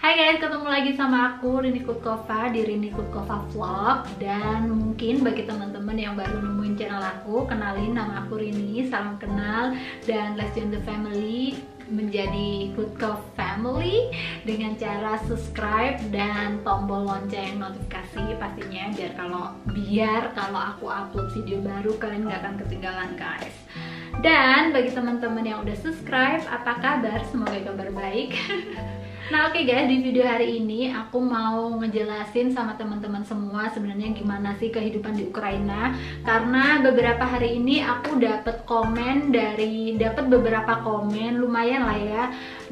Hai guys, ketemu lagi sama aku Rini Kutkova di Rini Kutkova Vlog. Dan mungkin bagi teman-teman yang baru nemuin channel aku, kenalin, nama aku Rini, salam kenal. Dan let's join the family menjadi Kutkova family dengan cara subscribe dan tombol lonceng notifikasi pastinya, biar kalau aku upload video baru kalian gak akan ketinggalan guys. Dan bagi teman-teman yang udah subscribe, apa kabar? Semoga kabar baik. Nah oke guys, di video hari ini aku mau ngejelasin sama teman-teman semua sebenarnya gimana sih kehidupan di Ukraina. Karena beberapa hari ini aku dapat beberapa komen lumayan lah ya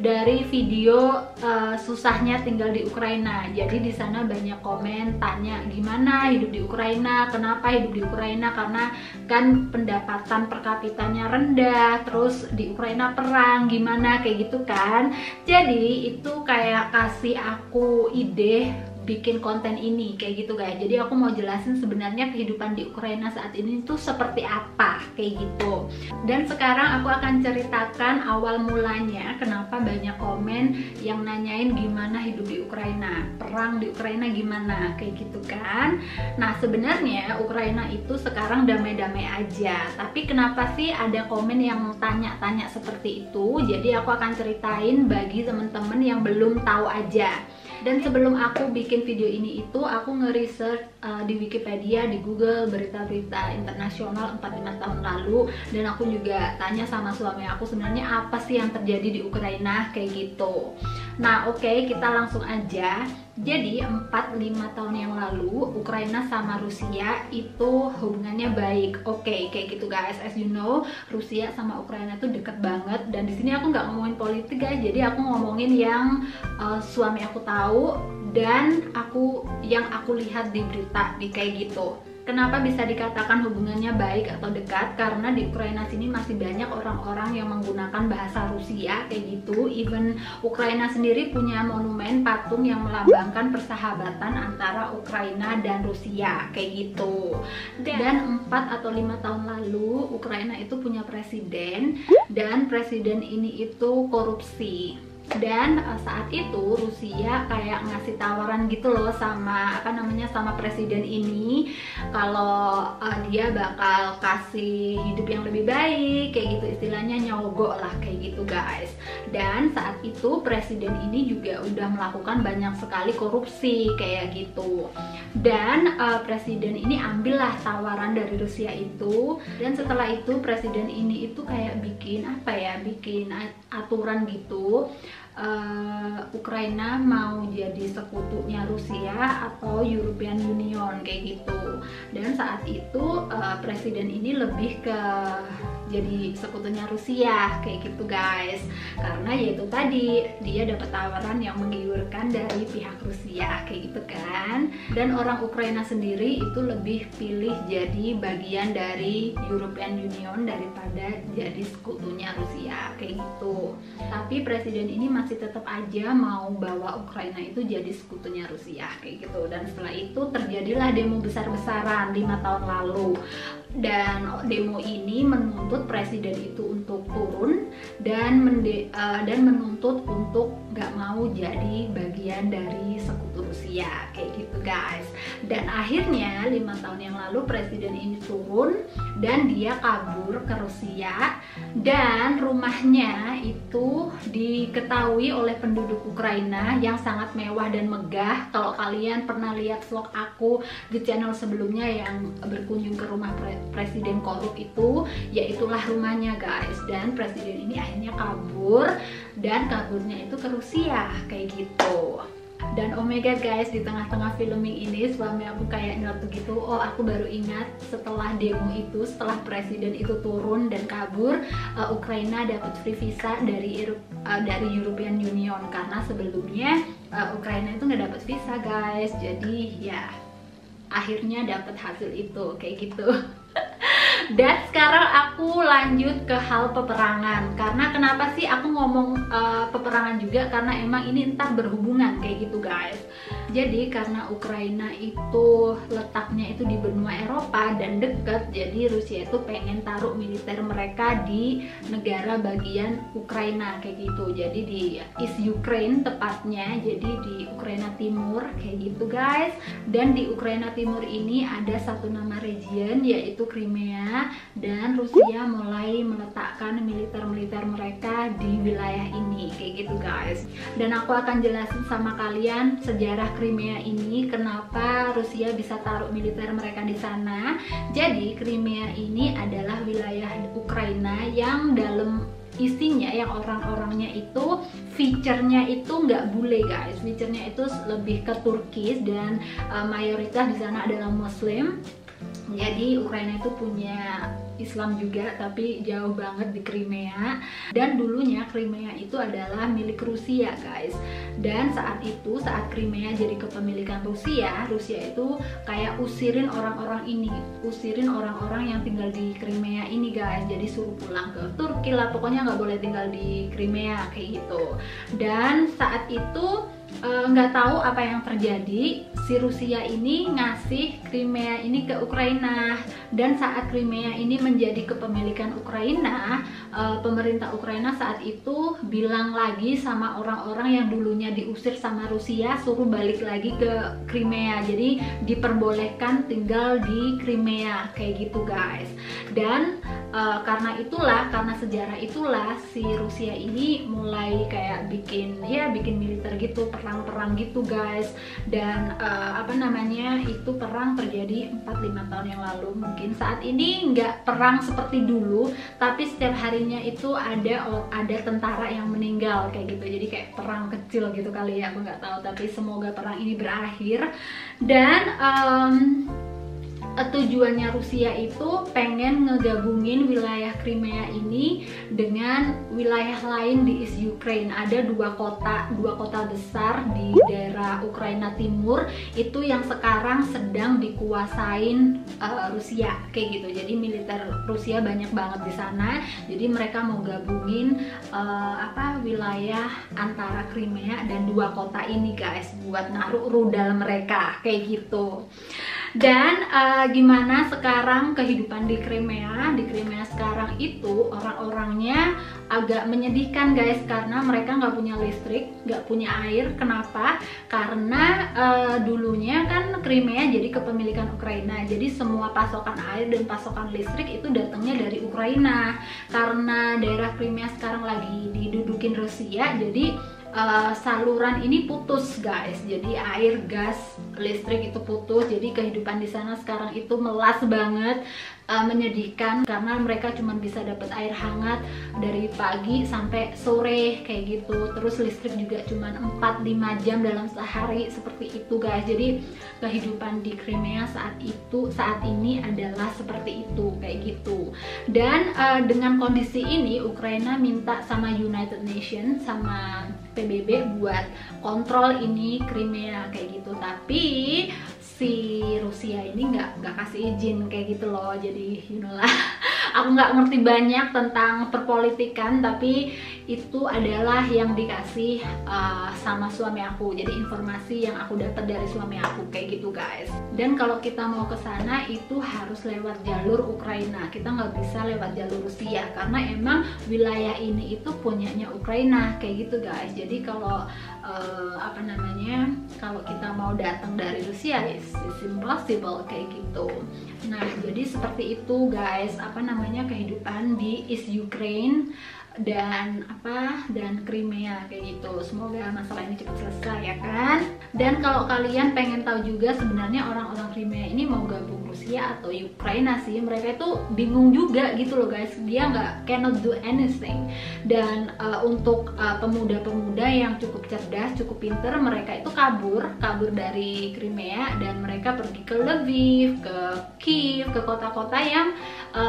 dari video susahnya tinggal di Ukraina. Jadi di sana banyak komen tanya gimana hidup di Ukraina, kenapa hidup di Ukraina, karena kan pendapatan per kapitanya rendah, terus di Ukraina perang gimana kayak gitu kan. Jadi itu kayak kasih aku ide bikin konten ini kayak gitu guys. Jadi aku mau jelasin sebenarnya kehidupan di Ukraina saat ini tuh seperti apa kayak gitu. Dan sekarang aku akan ceritakan awal mulanya kenapa banyak komen yang nanyain gimana hidup di Ukraina, perang di Ukraina gimana kayak gitu kan. Nah sebenarnya Ukraina itu sekarang damai-damai aja, tapi kenapa sih ada komen yang tanya-tanya seperti itu. Jadi aku akan ceritain bagi temen-temen yang belum tahu aja. Dan sebelum aku bikin video ini itu aku nge-research di Wikipedia, di Google, berita-berita internasional 4-5 tahun lalu. Dan aku juga tanya sama suami aku sebenarnya apa sih yang terjadi di Ukraina kayak gitu. Nah oke, kita langsung aja. Jadi 4-5 tahun yang lalu Ukraina sama Rusia itu hubungannya baik. Oke, kayak gitu guys. As you know, Rusia sama Ukraina tuh deket banget. Dan di sini aku nggak ngomongin politik guys. Jadi aku ngomongin yang suami aku tahu dan yang aku lihat di berita di kayak gitu. Kenapa bisa dikatakan hubungannya baik atau dekat? Karena di Ukraina sini masih banyak orang-orang yang menggunakan bahasa Rusia kayak gitu. Even Ukraina sendiri punya monumen patung yang melambangkan persahabatan antara Ukraina dan Rusia kayak gitu. Dan 4 atau 5 tahun lalu Ukraina itu punya presiden, dan presiden ini itu korupsi. Dan saat itu Rusia kayak ngasih tawaran gitu loh sama sama presiden ini kalau dia bakal kasih hidup yang lebih baik kayak gitu, istilahnya nyogok lah kayak gitu guys. Dan saat itu presiden ini juga udah melakukan banyak sekali korupsi kayak gitu. Dan presiden ini ambillah tawaran dari Rusia itu, dan setelah itu presiden ini itu kayak bikin aturan gitu. Ukraina mau jadi sekutunya Rusia atau European Union kayak gitu. Dan saat itu presiden ini lebih ke jadi sekutunya Rusia kayak gitu guys, karena yaitu tadi dia dapat tawaran yang menggiurkan dari pihak Rusia kayak gitu kan. Dan orang Ukraina sendiri itu lebih pilih jadi bagian dari European Union daripada jadi sekutunya Rusia kayak gitu. Tapi presiden ini masih tetap aja mau bawa Ukraina itu jadi sekutunya Rusia kayak gitu. Dan setelah itu terjadilah demo besar-besaran 5 tahun lalu. Dan demo ini menuntut presiden itu untuk turun dan menuntut untuk gak mau jadi bagian dari sekutu Rusia kayak gitu guys. Dan akhirnya 5 tahun yang lalu presiden ini turun dan dia kabur ke Rusia. Dan rumahnya itu diketahui oleh penduduk Ukraina yang sangat mewah dan megah. Kalau kalian pernah lihat vlog aku di channel sebelumnya yang berkunjung ke rumah presiden korup itu, yaitulah rumahnya guys. Dan presiden ini akhirnya kabur, dan kaburnya itu ke Rusia kayak gitu. Dan oh my god guys, di tengah-tengah filming ini suami aku kayak nyeletuk gitu. Oh aku baru ingat, setelah demo itu, setelah presiden itu turun dan kabur, Ukraina dapat free visa dari European Union. Karena sebelumnya Ukraina itu nggak dapat visa guys. Jadi ya akhirnya dapat hasil itu kayak gitu. Dan sekarang aku lanjut ke hal peperangan. Karena kenapa sih aku ngomong peperangan juga? Karena emang ini entar berhubungan kayak gitu guys. Jadi karena Ukraina itu letaknya itu di benua Eropa dan deket, jadi Rusia itu pengen taruh militer mereka di negara bagian Ukraina kayak gitu. Jadi di East Ukraine tepatnya, jadi di Ukraina Timur kayak gitu guys. Dan di Ukraina Timur ini ada satu nama region yaitu Crimea, dan Rusia mulai meletakkan militer-militer mereka di wilayah ini kayak gitu guys. Dan aku akan jelasin sama kalian sejarah Crimea ini, kenapa Rusia bisa taruh militer mereka di sana. Jadi Crimea ini adalah wilayah Ukraina yang dalam isinya, yang orang-orangnya itu feature-nya itu nggak bule guys, feature-nya itu lebih ke Turkis, dan mayoritas di sana adalah Muslim. Jadi Ukraina itu punya Islam juga, tapi jauh banget di Crimea. Dan dulunya Crimea itu adalah milik Rusia guys. Dan saat itu, saat Crimea jadi kepemilikan Rusia, Rusia itu kayak usirin orang-orang ini, usirin orang-orang yang tinggal di Crimea ini guys. Jadi suruh pulang ke Turki lah, pokoknya nggak boleh tinggal di Crimea kayak gitu. Dan saat itu nggak tahu apa yang terjadi, si Rusia ini ngasih Crimea ini ke Ukraina. Dan saat Crimea ini menjadi kepemilikan Ukraina, pemerintah Ukraina saat itu bilang lagi sama orang-orang yang dulunya diusir sama Rusia, suruh balik lagi ke Crimea. Jadi diperbolehkan tinggal di Crimea kayak gitu guys. Dan karena itulah, karena sejarah itulah, si Rusia ini mulai kayak bikin militer gitu, perang-perang gitu guys. Dan itu perang terjadi 4-5 tahun yang lalu. Mungkin saat ini nggak perang seperti dulu, tapi setiap harinya itu ada tentara yang meninggal kayak gitu. Jadi kayak perang kecil gitu kali ya, aku nggak tahu, tapi semoga perang ini berakhir. Dan tujuannya Rusia itu pengen ngegabungin wilayah Crimea ini dengan wilayah lain di East Ukraine. Ada dua kota besar di daerah Ukraina Timur itu yang sekarang sedang dikuasain Rusia kayak gitu. Jadi militer Rusia banyak banget di sana. Jadi mereka mau gabungin wilayah antara Crimea dan dua kota ini guys, buat naruh rudal mereka kayak gitu. Dan gimana sekarang kehidupan di Crimea? Di Crimea sekarang itu orang-orangnya agak menyedihkan guys, karena mereka nggak punya listrik, nggak punya air. Kenapa? Karena dulunya kan Crimea jadi kepemilikan Ukraina, jadi semua pasokan air dan pasokan listrik itu datangnya dari Ukraina. Karena daerah Crimea sekarang lagi didudukin Rusia, jadi saluran ini putus guys, jadi air, gas, listrik itu putus. Jadi kehidupan di sana sekarang itu melas banget, menyedihkan, karena mereka cuma bisa dapat air hangat dari pagi sampai sore kayak gitu. Terus listrik juga cuma 4-5 jam dalam sehari, seperti itu guys. Jadi kehidupan di Crimea saat ini adalah seperti itu kayak gitu. Dan dengan kondisi ini Ukraina minta sama United Nations, sama PBB buat kontrol ini Crimea kayak gitu. Tapi si Rusia ini nggak kasih izin kayak gitu loh. Jadi aku nggak ngerti banyak tentang perpolitikan, tapi itu adalah yang dikasih sama suami aku. Jadi informasi yang aku dapat dari suami aku kayak gitu guys. Dan kalau kita mau ke sana itu harus lewat jalur Ukraina, kita nggak bisa lewat jalur Rusia, karena emang wilayah ini itu punyanya Ukraina kayak gitu guys. Jadi kalau kalau kita mau datang dari Rusia it's impossible kayak gitu. Nah, jadi seperti itu guys, kehidupan di East Ukraine dan Crimea kayak gitu. Semoga masalah ini cepat selesai ya kan. Dan kalau kalian pengen tahu juga sebenarnya orang-orang Crimea ini mau gabung Rusia atau Ukraina sih, mereka itu bingung juga gitu loh guys. Dia cannot do anything. Dan untuk pemuda-pemuda yang cukup cerdas, cukup pinter, mereka itu kabur dari Crimea dan mereka pergi ke Lviv, ke Kiev, ke kota-kota yang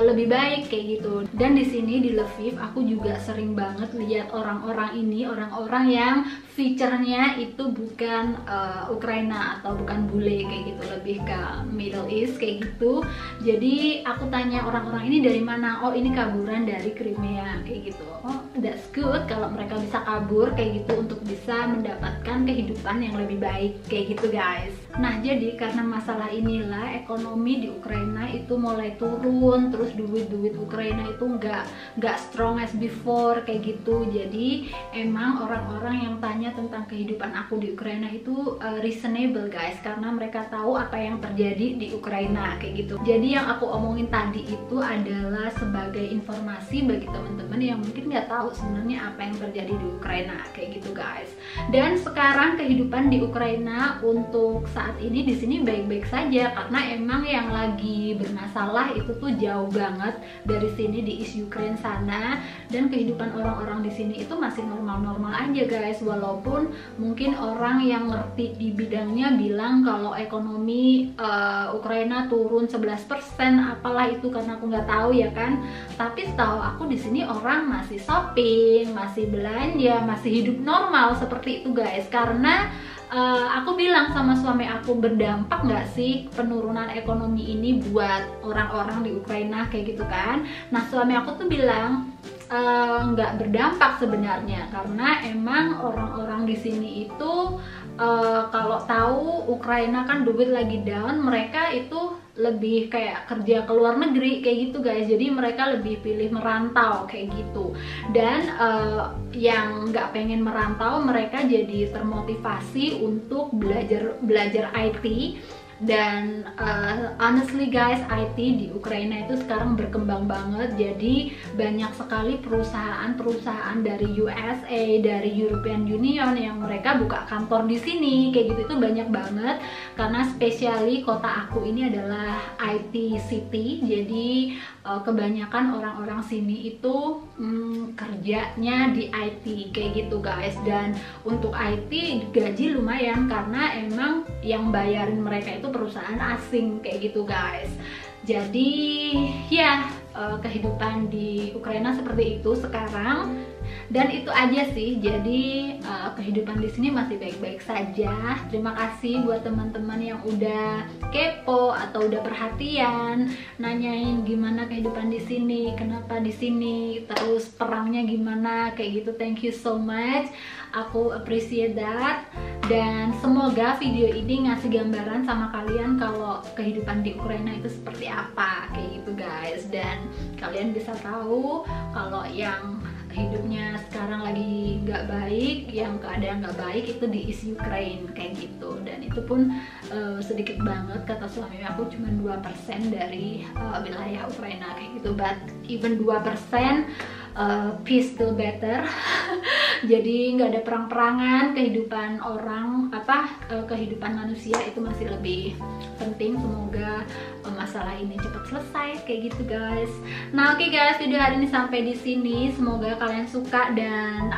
lebih baik kayak gitu. Dan di sini di Lviv aku juga sering banget lihat orang-orang yang feature-nya itu bukan Ukraina atau bukan bule kayak gitu, lebih ke Middle East kayak gitu. Jadi aku tanya orang-orang ini dari mana, oh ini kaburan dari Crimea kayak gitu. Oh that's good kalau mereka bisa kabur kayak gitu untuk bisa mendapatkan kehidupan yang lebih baik kayak gitu guys. Nah jadi karena masalah inilah ekonomi di Ukraina itu mulai turun, terus duit Ukraina itu nggak strong as before kayak gitu. Jadi emang orang-orang yang tanya tentang kehidupan aku di Ukraina itu reasonable guys, karena mereka tahu apa yang terjadi di Ukraina kayak gitu. Jadi yang aku omongin tadi itu adalah sebagai informasi bagi teman-teman yang mungkin nggak tahu sebenarnya apa yang terjadi di Ukraina kayak gitu guys. Dan sekarang kehidupan di Ukraina untuk saat ini di sini baik-baik saja, karena emang yang lagi bermasalah itu tuh jauh banget dari sini di East Ukraine sana, dan kehidupan orang-orang di sini itu masih normal-normal aja guys. Walaupun mungkin orang yang ngerti di bidangnya bilang kalau ekonomi Ukraina turun 11% apalah itu, karena aku nggak tahu ya kan. Tapi setahu aku di sini orang masih shopping, masih belanja, masih hidup normal seperti itu guys. Karena aku bilang sama suami aku, berdampak nggak sih penurunan ekonomi ini buat orang-orang di Ukraina kayak gitu kan. Nah suami aku tuh bilang nggak berdampak sebenarnya, karena emang orang-orang di sini itu kalau tahu Ukraina kan duit lagi down, mereka itu lebih kayak kerja ke luar negeri kayak gitu guys. Jadi mereka lebih pilih merantau kayak gitu. Dan yang nggak pengen merantau, mereka jadi termotivasi untuk belajar IT. Dan honestly guys, IT di Ukraina itu sekarang berkembang banget. Jadi banyak sekali perusahaan-perusahaan dari USA, dari European Union yang mereka buka kantor di sini kayak gitu. Itu banyak banget, karena spesially kota aku ini adalah IT city. Jadi kebanyakan orang-orang sini itu kerjanya di IT kayak gitu guys. Dan untuk IT gaji lumayan, karena emang yang bayarin mereka itu perusahaan asing kayak gitu guys. Jadi ya kehidupan di Ukraina seperti itu sekarang. Dan itu aja sih. Jadi kehidupan di sini masih baik-baik saja. Terima kasih buat teman-teman yang udah kepo atau udah perhatian, nanyain gimana kehidupan di sini, kenapa di sini, terus perangnya gimana kayak gitu. Thank you so much. Aku appreciate that. Dan semoga video ini ngasih gambaran sama kalian kalau kehidupan di Ukraina itu seperti apa kayak gitu guys. Dan kalian bisa tahu kalau yang hidupnya sekarang lagi nggak baik, yang keadaan nggak baik itu di East Ukraine kayak gitu. Dan itu pun sedikit banget, kata suami aku cuma 2% dari wilayah Ukraina kayak gitu. But even 2% peace still better. Jadi nggak ada perang-perangan, kehidupan orang kehidupan manusia itu masih lebih penting. Semoga masalah ini cepat selesai kayak gitu guys. Nah oke guys, video hari ini sampai di sini. Semoga kalian suka dan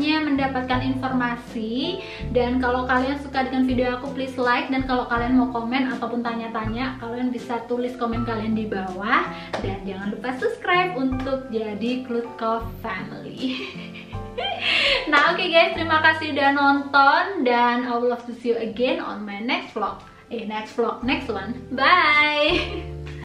mendapatkan informasi. Dan kalau kalian suka dengan video aku, please like. Dan kalau kalian mau komen ataupun tanya-tanya, kalian bisa tulis komen kalian di bawah. Dan jangan lupa subscribe untuk jadi Klutkoff family. Nah oke guys, terima kasih udah nonton, dan I would love to see you again on my next vlog. Next one. Bye.